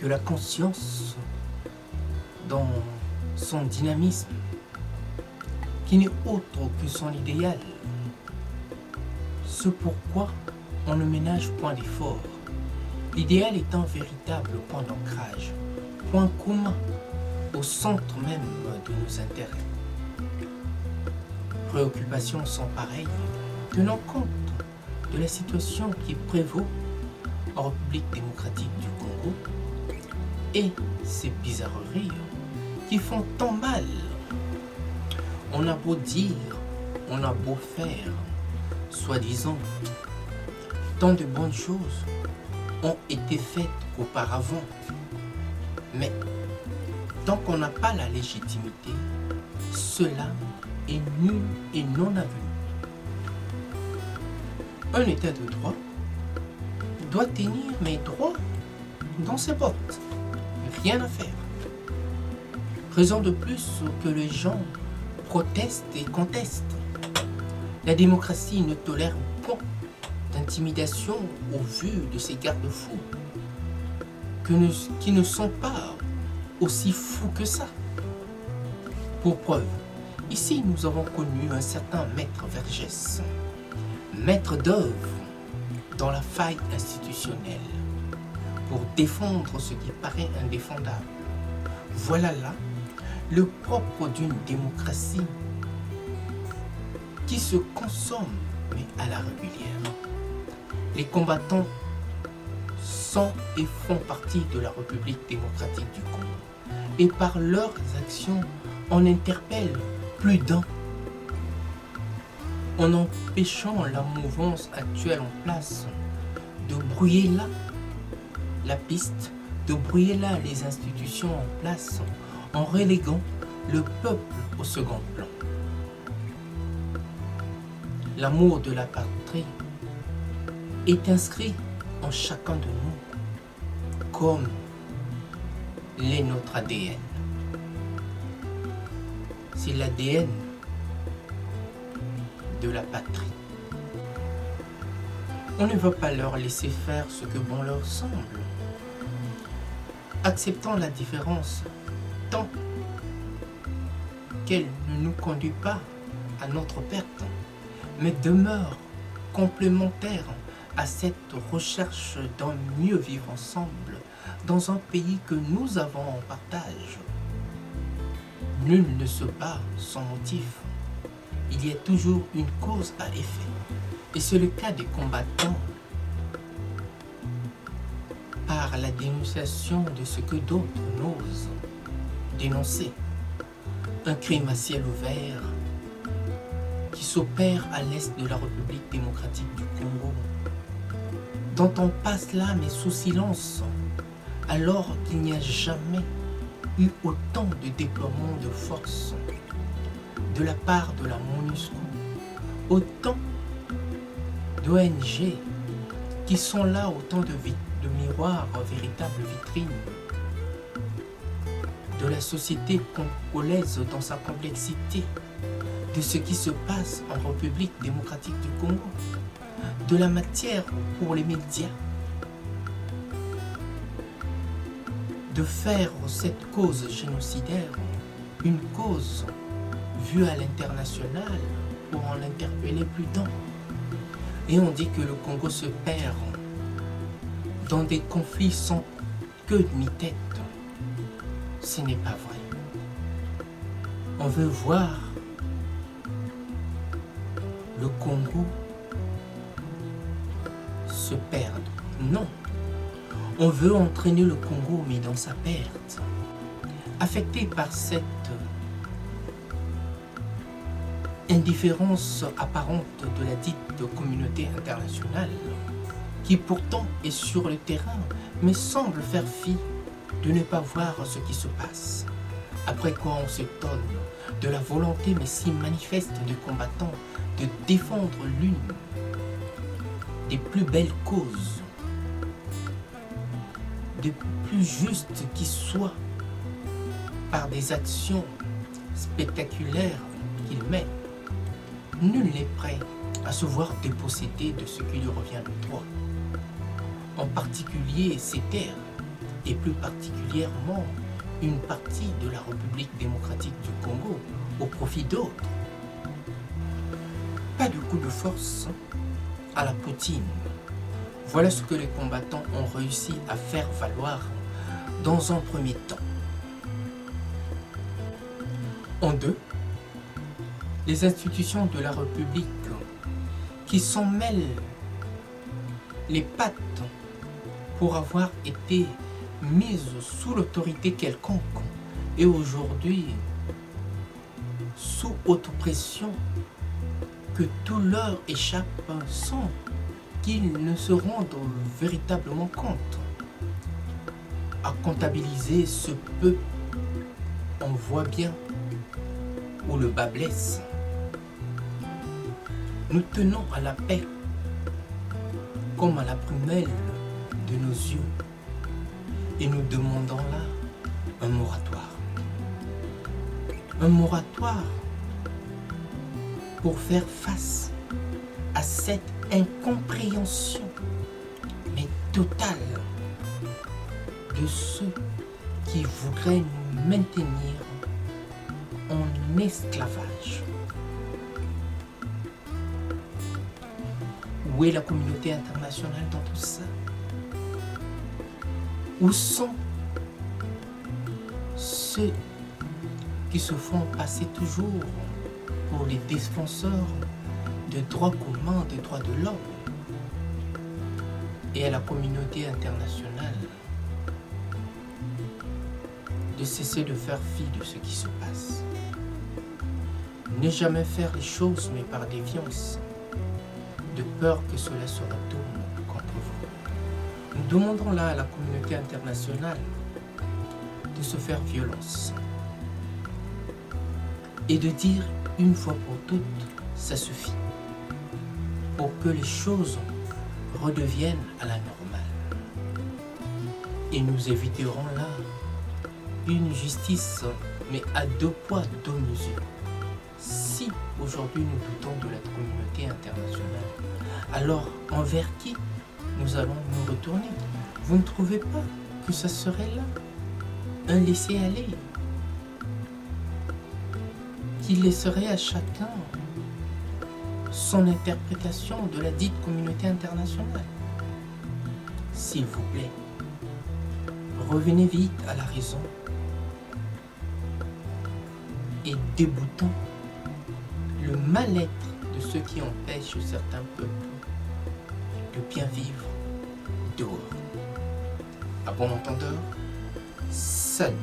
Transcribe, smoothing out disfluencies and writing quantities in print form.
que la conscience, dans son dynamisme, qui n'est autre que son idéal, ce pourquoi on ne ménage point d'effort, l'idéal est un véritable point d'ancrage, point commun au centre même de nos intérêts. Préoccupations sans pareilles, tenant compte de la situation qui prévaut en République démocratique du Congo et ces bizarreries qui font tant mal. On a beau dire, on a beau faire, soi-disant, tant de bonnes choses ont été faites auparavant, mais tant qu'on n'a pas la légitimité, cela est nul et non avenu. Un état de droit doit tenir mes droits dans ses bottes. Rien à faire. Raison de plus que les gens protestent et contestent. La démocratie ne tolère point d'intimidation au vu de ces garde-fous qui ne sont pas aussi fous que ça. Pour preuve, ici nous avons connu un certain maître Vergès, maître d'œuvre dans la faille institutionnelle, pour défendre ce qui paraît indéfendable. Voilà là le propre d'une démocratie qui se consomme, mais à la régulière. Les combattants sont et font partie de la République démocratique du Congo. Et par leurs actions, on interpelle plus d'un. En empêchant la mouvance actuelle en place de brouiller là la piste, de brouiller là les institutions en place, en reléguant le peuple au second plan. L'amour de la patrie est inscrit en chacun de nous, comme l'est notre ADN. C'est l'ADN de la patrie. On ne va pas leur laisser faire ce que bon leur semble. Acceptant la différence tant qu'elle ne nous conduit pas à notre perte, mais demeure complémentaire à cette recherche d'un mieux vivre ensemble dans un pays que nous avons en partage. Nul ne se bat sans motif. Il y a toujours une cause à effet. Et c'est le cas des combattants par la dénonciation de ce que d'autres n'osent dénoncer. Un crime à ciel ouvert qui s'opère à l'est de la République démocratique du Congo, dont on passe là mais sous silence, alors qu'il n'y a jamais eu autant de déploiement de force de la part de la MONUSCO, autant d'ONG qui sont là, autant de miroirs, véritables vitrines de la société congolaise dans sa complexité, de ce qui se passe en République démocratique du Congo, de la matière pour les médias, de faire cette cause génocidaire une cause vue à l'international pour en interpeller plus d'un. Et on dit que le Congo se perd dans des conflits sans queue ni tête. Ce n'est pas vrai. On veut voir le Congo se perdre. Non. On veut entraîner le Congo, mais dans sa perte. Affecté par cette indifférence apparente de la dite communauté internationale, qui pourtant est sur le terrain, mais semble faire fi de ne pas voir ce qui se passe. Après quoi on s'étonne de la volonté mais si manifeste des combattants de défendre l'une des plus belles causes, des plus justes qui soient, par des actions spectaculaires qu'il met. Nul n'est prêt à se voir dépossédé de ce qui lui revient de droit, en particulier ses terres et plus particulièrement une partie de la République démocratique du Congo au profit d'autres. Pas de coup de force à la Poutine. Voilà ce que les combattants ont réussi à faire valoir dans un premier temps. En deux, les institutions de la République qui s'en mêlent les pattes pour avoir été mises sous l'autorité quelconque et aujourd'hui sous haute pression, que tout leur échappe sans qu'ils ne se rendent véritablement compte. À comptabiliser ce peu, on voit bien où le bas blesse. Nous tenons à la paix comme à la prunelle de nos yeux et nous demandons là un moratoire. Un moratoire pour faire face à cette incompréhension, mais totale, de ceux qui voudraient nous maintenir en esclavage. Où est la communauté internationale dans tout ça? Où sont ceux qui se font passer toujours pour les défenseurs de droits communs, des droits de l'homme? Et à la communauté internationale de cesser de faire fi de ce qui se passe. Ne jamais faire les choses mais par défiance, de peur que cela se retourne contre vous. Nous demandons là à la communauté internationale de se faire violence et de dire une fois pour toutes, ça suffit, pour que les choses redeviennent à la normale. Et nous éviterons là une justice, mais à deux poids, deux mesures. Si aujourd'hui nous doutons de la communauté internationale, alors envers qui nous allons nous retourner? Vous ne trouvez pas que ça serait là un laisser-aller qui laisserait à chacun son interprétation de la dite communauté internationale? S'il vous plaît, revenez vite à la raison et déboutons le mal-être de ceux qui empêchent certains peuples de bien vivre dehors. À bon entendeur, salut.